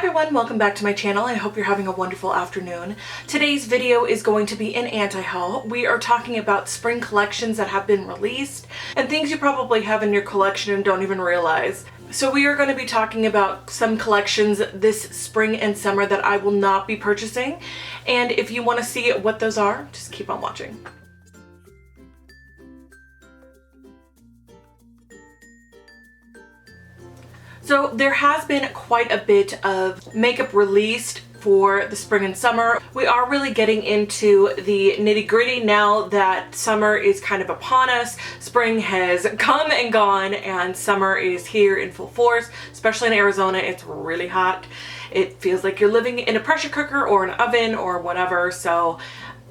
everyone, welcome back to my channel. I hope you're having a wonderful afternoon. Today's video is going to be an anti-haul. We are talking about spring collections that have been released and things you probably have in your collection and don't even realize. So we are going to be talking about some collections this spring and summer that I will not be purchasing. And if you want to see what those are, just keep on watching. So there has been quite a bit of makeup released for the spring and summer. We are really getting into the nitty-gritty now that summer is kind of upon us. Spring has come and gone and summer is here in full force, especially in Arizona. It's really hot. It feels like you're living in a pressure cooker or an oven or whatever. So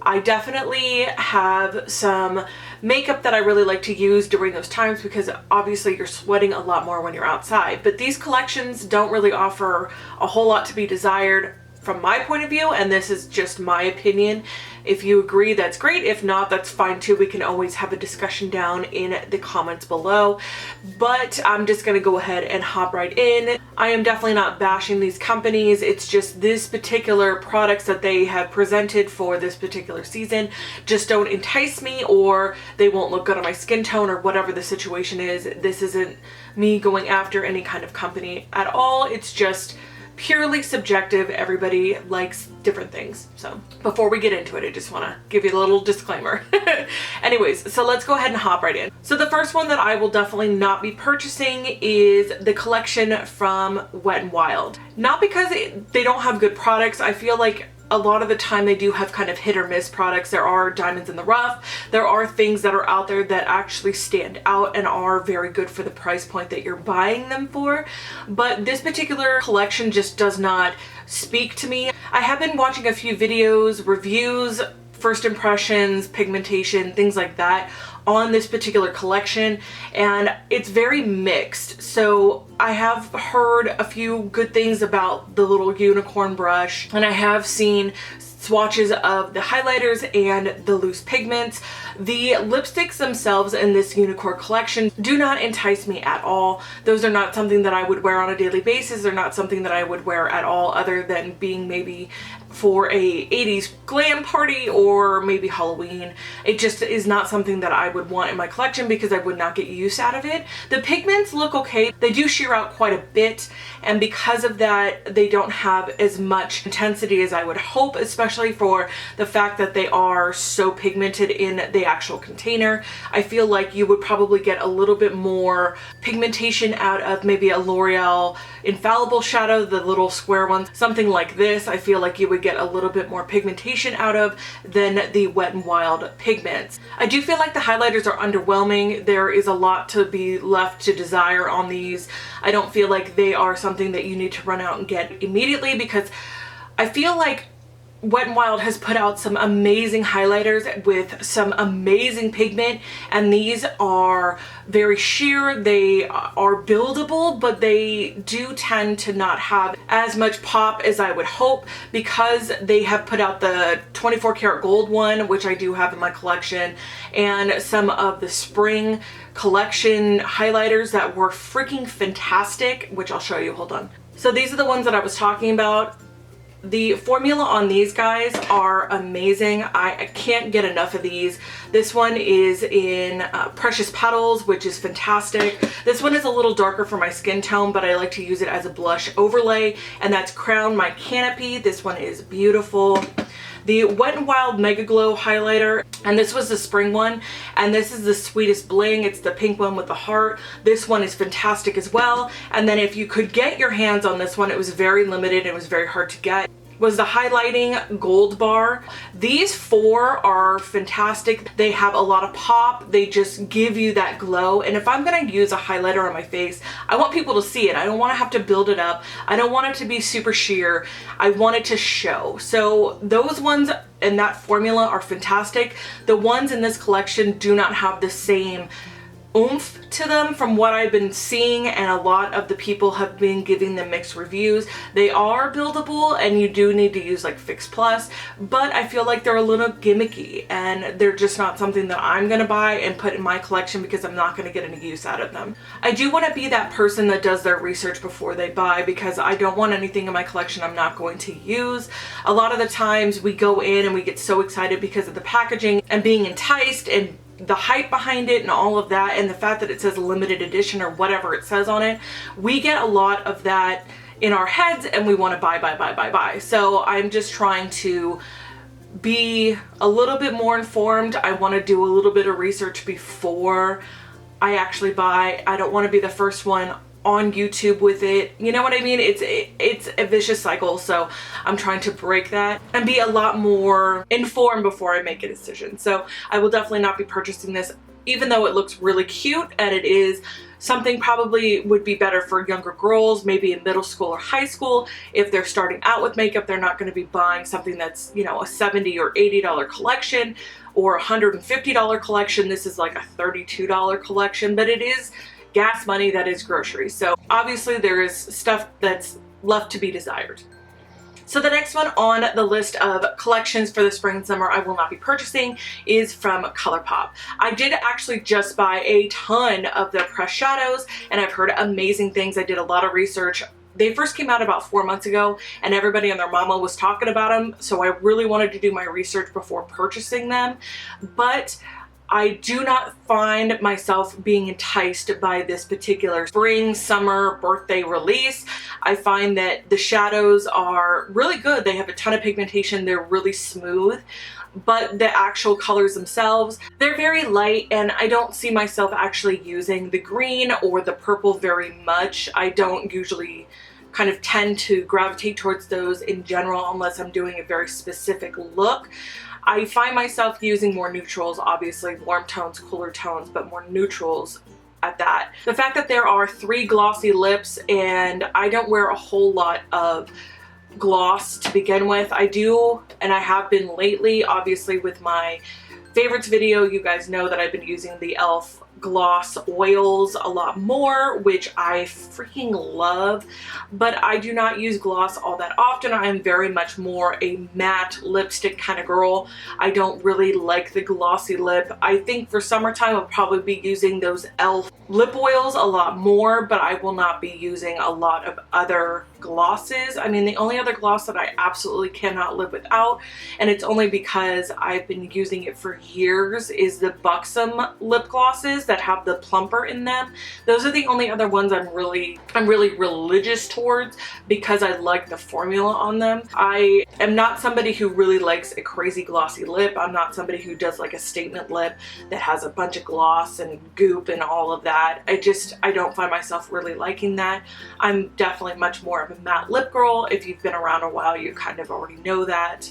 I definitely have some makeup that I really like to use during those times because obviously you're sweating a lot more when you're outside. But these collections don't really offer a whole lot to be desired from my point of view, and this is just my opinion. If you agree, that's great. If not, that's fine too. We can always have a discussion down in the comments below. But I'm just gonna go ahead and hop right in. I am definitely not bashing these companies. It's just this particular products that they have presented for this particular season just don't entice me, or they won't look good on my skin tone, or whatever the situation is. This isn't me going after any kind of company at all. It's just purely subjective. Everybody likes different things. So before we get into it, I just want to give you a little disclaimer. Anyways, so let's go ahead and hop right in. So the first one that I will definitely not be purchasing is the collection from Wet n Wild. Not because they don't have good products. I feel like a lot of the time they do have kind of hit or miss products. There are diamonds in the rough. There are things that are out there that actually stand out and are very good for the price point that you're buying them for. But this particular collection just does not speak to me. I have been watching a few videos, reviews, first impressions, pigmentation, things like that on this particular collection, and it's very mixed. So I have heard a few good things about the little unicorn brush, and I have seen swatches of the highlighters and the loose pigments. The lipsticks themselves in this unicorn collection do not entice me at all. Those are not something that I would wear on a daily basis. They're not something that I would wear at all, other than being maybe for a 80s glam party or maybe Halloween. It just is not something that I would want in my collection because I would not get use out of it. The pigments look okay. They do sheer out quite a bit, and because of that, they don't have as much intensity as I would hope, especially for the fact that they are so pigmented in the actual container. I feel like you would probably get a little bit more pigmentation out of maybe a L'Oreal Infallible shadow, the little square ones. Something like this, I feel like you would get a little bit more pigmentation out of than the Wet n Wild pigments. I do feel like the highlighters are underwhelming. There is a lot to be left to desire on these. I don't feel like they are something that you need to run out and get immediately, because I feel like Wet n Wild has put out some amazing highlighters with some amazing pigment, and these are very sheer. They are buildable, but they do tend to not have as much pop as I would hope, because they have put out the 24 karat gold one, which I do have in my collection, and some of the spring collection highlighters that were freaking fantastic, which I'll show you. Hold on. So these are the ones that I was talking about. The formula on these guys are amazing. I can't get enough of these. This one is in Precious Petals, which is fantastic. This one is a little darker for my skin tone, but I like to use it as a blush overlay, and that's Crown My Canopy. This one is beautiful. The Wet n Wild Mega Glow highlighter, and this was the spring one, and this is the Sweetest Bling. It's the pink one with the heart. This one is fantastic as well. And then if you could get your hands on this one, it was very limited, it was very hard to get, was the Highlighting Gold Bar. These four are fantastic. They have a lot of pop. They just give you that glow. And if I'm gonna use a highlighter on my face, I want people to see it. I don't want to have to build it up. I don't want it to be super sheer. I want it to show. So those ones in that formula are fantastic. The ones in this collection do not have the same oomph to them from what I've been seeing, and a lot of the people have been giving them mixed reviews. They are buildable and you do need to use like Fix Plus, but I feel like they're a little gimmicky and they're just not something that I'm gonna buy and put in my collection because I'm not gonna get any use out of them. I do want to be that person that does their research before they buy, because I don't want anything in my collection I'm not going to use. A lot of the times we go in and we get so excited because of the packaging and being enticed and the hype behind it and all of that, and the fact that it says limited edition or whatever it says on it, we get a lot of that in our heads and we want to buy. So I'm just trying to be a little bit more informed. I want to do a little bit of research before I actually buy. I don't want to be the first one on YouTube with it. You know what I mean? It's a vicious cycle, so I'm trying to break that and be a lot more informed before I make a decision. So I will definitely not be purchasing this, even though it looks really cute and it is something probably would be better for younger girls, maybe in middle school or high school. If they're starting out with makeup, they're not going to be buying something that's, you know, a $70 or $80 collection or a $150 collection. This is like a $32 collection, but it is gas money, that is groceries. So obviously there is stuff that's left to be desired. So the next one on the list of collections for the spring and summer I will not be purchasing is from Colourpop. I did actually just buy a ton of their pressed shadows and I've heard amazing things. I did a lot of research. They first came out about 4 months ago and everybody and their mama was talking about them, so I really wanted to do my research before purchasing them. But I do not find myself being enticed by this particular spring, summer, birthday release. I find that the shadows are really good. They have a ton of pigmentation. They're really smooth, but the actual colors themselves, they're very light, and I don't see myself actually using the green or the purple very much. I don't usually kind of tend to gravitate towards those in general unless I'm doing a very specific look. I find myself using more neutrals, obviously warm tones, cooler tones, but more neutrals at that. The fact that there are 3 glossy lips, and I don't wear a whole lot of gloss to begin with. I do, and I have been lately, obviously with my favorites video, you guys know that I've been using the e.l.f. gloss oils a lot more, which I freaking love, but I do not use gloss all that often. I am very much more a matte lipstick kind of girl. I don't really like the glossy lip. I think for summertime I'll probably be using those e.l.f. lip oils a lot more, but I will not be using a lot of other glosses. I mean, the only other gloss that I absolutely cannot live without, and it's only because I've been using it for years, is the Buxom lip glosses that have the plumper in them. Those are the only other ones I'm really religious towards because I like the formula on them. I am not somebody who really likes a crazy glossy lip. I'm not somebody who does like a statement lip that has a bunch of gloss and goop and all of that. I don't find myself really liking that. I'm definitely much more of a matte lip girl. If you've been around a while, you kind of already know that.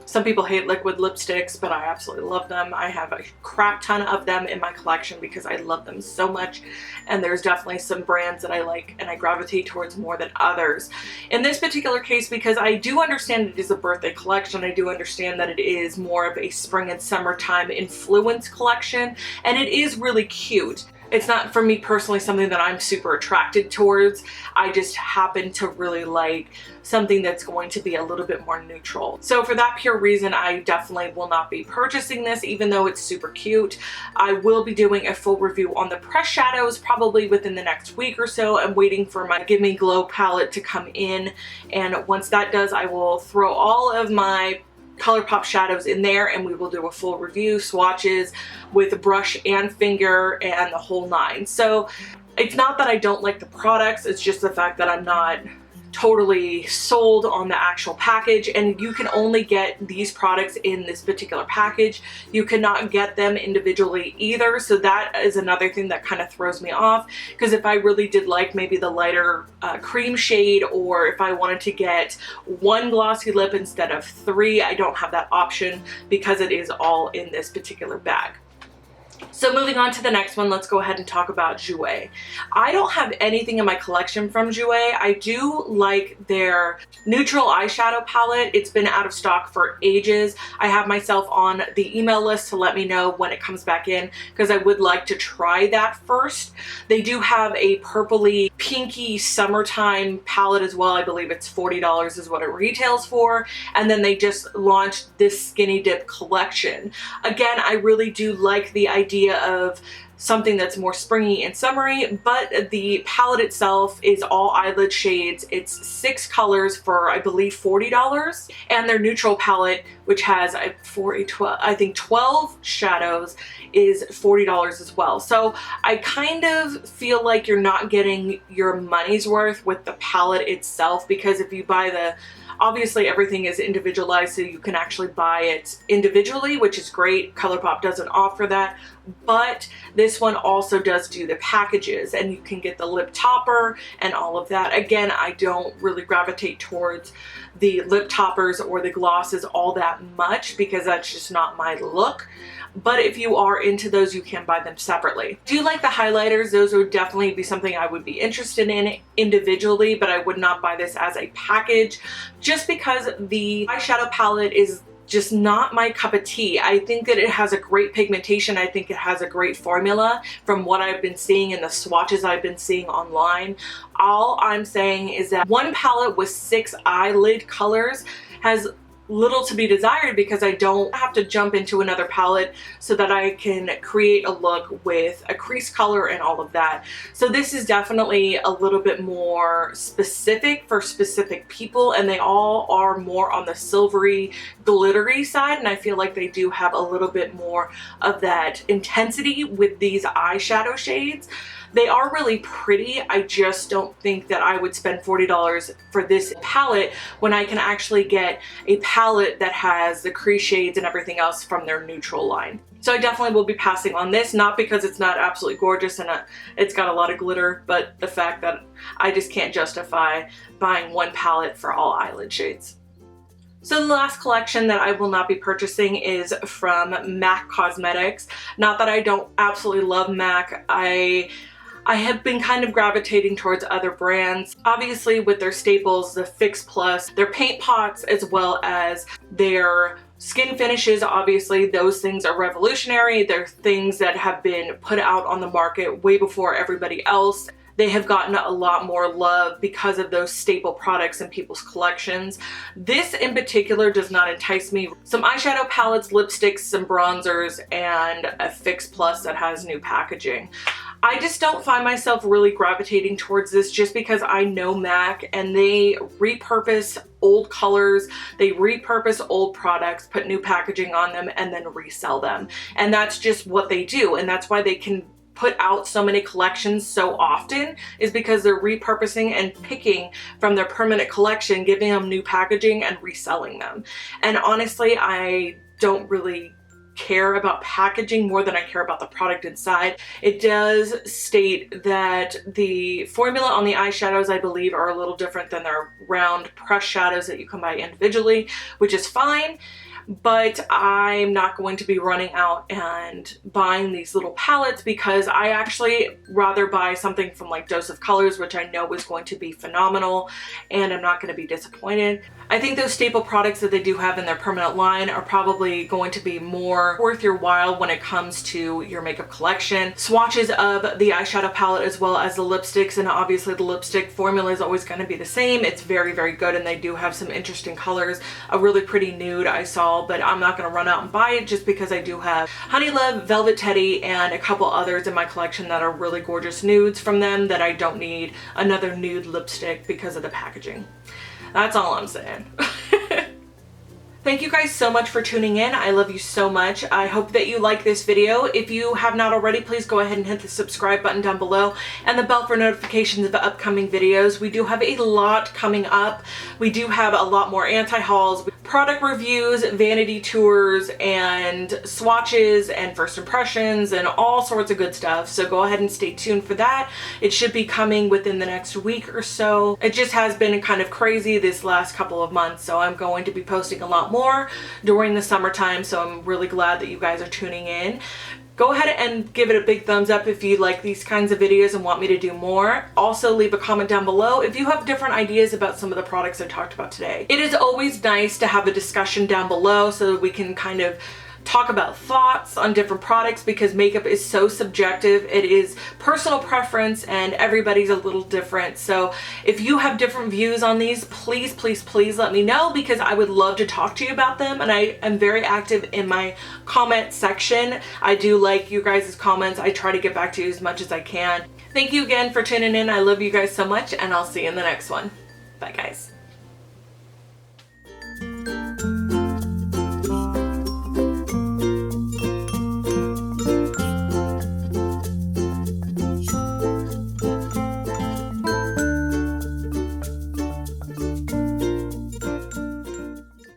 Some people hate liquid lipsticks, but I absolutely love them. I have a crap ton of them in my collection because I love them so much, and there's definitely some brands that I like and I gravitate towards more than others. In this particular case, because I do understand it is a birthday collection, I do understand that it is more of a spring and summertime influence collection, and it is really cute. It's not, for me personally, something that I'm super attracted towards. I just happen to really like something that's going to be a little bit more neutral. So for that pure reason, I definitely will not be purchasing this, even though it's super cute. I will be doing a full review on the pressed shadows probably within the next week or so. I'm waiting for my Give Me Glow palette to come in, and once that does, I will throw all of my Colourpop shadows in there and we will do a full review, swatches with brush and finger and the whole 9. So it's not that I don't like the products, it's just the fact that I'm not totally sold on the actual package, and you can only get these products in this particular package. You cannot get them individually either, so that is another thing that kind of throws me off, because if I really did like maybe the lighter cream shade, or if I wanted to get 1 glossy lip instead of 3, I don't have that option because it is all in this particular bag. So moving on to the next one, let's go ahead and talk about Jouer. I don't have anything in my collection from Jouer. I do like their neutral eyeshadow palette. It's been out of stock for ages. I have myself on the email list to let me know when it comes back in because I would like to try that first. They do have a purpley pinky summertime palette as well. I believe it's $40 is what it retails for. And then they just launched this Skinny Dip collection. Again, I really do like the idea of something that's more springy and summery, but the palette itself is all eyelid shades. It's 6 colors for I believe $40, and their neutral palette, which has 12 shadows, is $40 as well. So I kind of feel like you're not getting your money's worth with the palette itself, because if you buy the obviously everything is individualized, so you can actually buy it individually, which is great. Colourpop doesn't offer that, but this one also does do the packages, and you can get the lip topper and all of that. Again, I don't really gravitate towards the lip toppers or the glosses all that much because that's just not my look. But if you are into those, you can buy them separately. Do you like the highlighters? Those would definitely be something I would be interested in individually, but I would not buy this as a package just because the eyeshadow palette is just not my cup of tea. I think that it has a great pigmentation. I think it has a great formula from what I've been seeing in the swatches I've been seeing online. All I'm saying is that one palette with 6 eyelid colors has little to be desired because I don't have to jump into another palette so that I can create a look with a crease color and all of that. So this is definitely a little bit more specific for specific people, and they all are more on the silvery glittery side, and I feel like they do have a little bit more of that intensity with these eyeshadow shades. They are really pretty. I just don't think that I would spend $40 for this palette when I can actually get a palette that has the crease shades and everything else from their neutral line. So I definitely will be passing on this, not because it's not absolutely gorgeous and it's got a lot of glitter, but the fact that I just can't justify buying one palette for all eyelid shades. So the last collection that I will not be purchasing is from MAC Cosmetics. Not that I don't absolutely love MAC. I have been kind of gravitating towards other brands, obviously with their staples, the Fix Plus, their paint pots, as well as their skin finishes. Obviously those things are revolutionary. They're things that have been put out on the market way before everybody else. They have gotten a lot more love because of those staple products in people's collections. This in particular does not entice me. Some eyeshadow palettes, lipsticks, some bronzers, and a Fix Plus that has new packaging. I just don't find myself really gravitating towards this just because I know MAC and they repurpose old colors, they repurpose old products, put new packaging on them, and then resell them. And that's just what they do, and that's why they can put out so many collections so often, is because they're repurposing and picking from their permanent collection, giving them new packaging and reselling them. And honestly, I don't really care about packaging more than I care about the product inside. It does state that the formula on the eyeshadows, I believe, are a little different than their round pressed shadows that you can buy individually, which is fine. But I'm not going to be running out and buying these little palettes because I actually rather buy something from like Dose of Colors, which I know is going to be phenomenal and I'm not going to be disappointed. I think those staple products that they do have in their permanent line are probably going to be more worth your while when it comes to your makeup collection. Swatches of the eyeshadow palette as well as the lipsticks, and obviously the lipstick formula is always going to be the same. It's very, very good, and they do have some interesting colors. A really pretty nude I saw, but I'm not going to run out and buy it just because I do have Honey Love, Velvet Teddy, and a couple others in my collection that are really gorgeous nudes from them that I don't need another nude lipstick because of the packaging. That's all I'm saying. Thank you guys so much for tuning in. I love you so much. I hope that you like this video. If you have not already, please go ahead and hit the subscribe button down below and the bell for notifications of upcoming videos. We do have a lot coming up. We do have a lot more anti-hauls, product reviews, vanity tours, and swatches, and first impressions, and all sorts of good stuff. So go ahead and stay tuned for that. It should be coming within the next week or so. It just has been kind of crazy this last couple of months, so I'm going to be posting a lot more during the summertime, so I'm really glad that you guys are tuning in. Go ahead and give it a big thumbs up if you like these kinds of videos and want me to do more. Also, leave a comment down below if you have different ideas about some of the products I talked about today. It is always nice to have a discussion down below so that we can kind of talk about thoughts on different products, because makeup is so subjective. It is personal preference and everybody's a little different. So if you have different views on these, please, please, please let me know, because I would love to talk to you about them. And I am very active in my comment section. I do like you guys' comments. I try to get back to you as much as I can. Thank you again for tuning in. I love you guys so much, and I'll see you in the next one. Bye guys.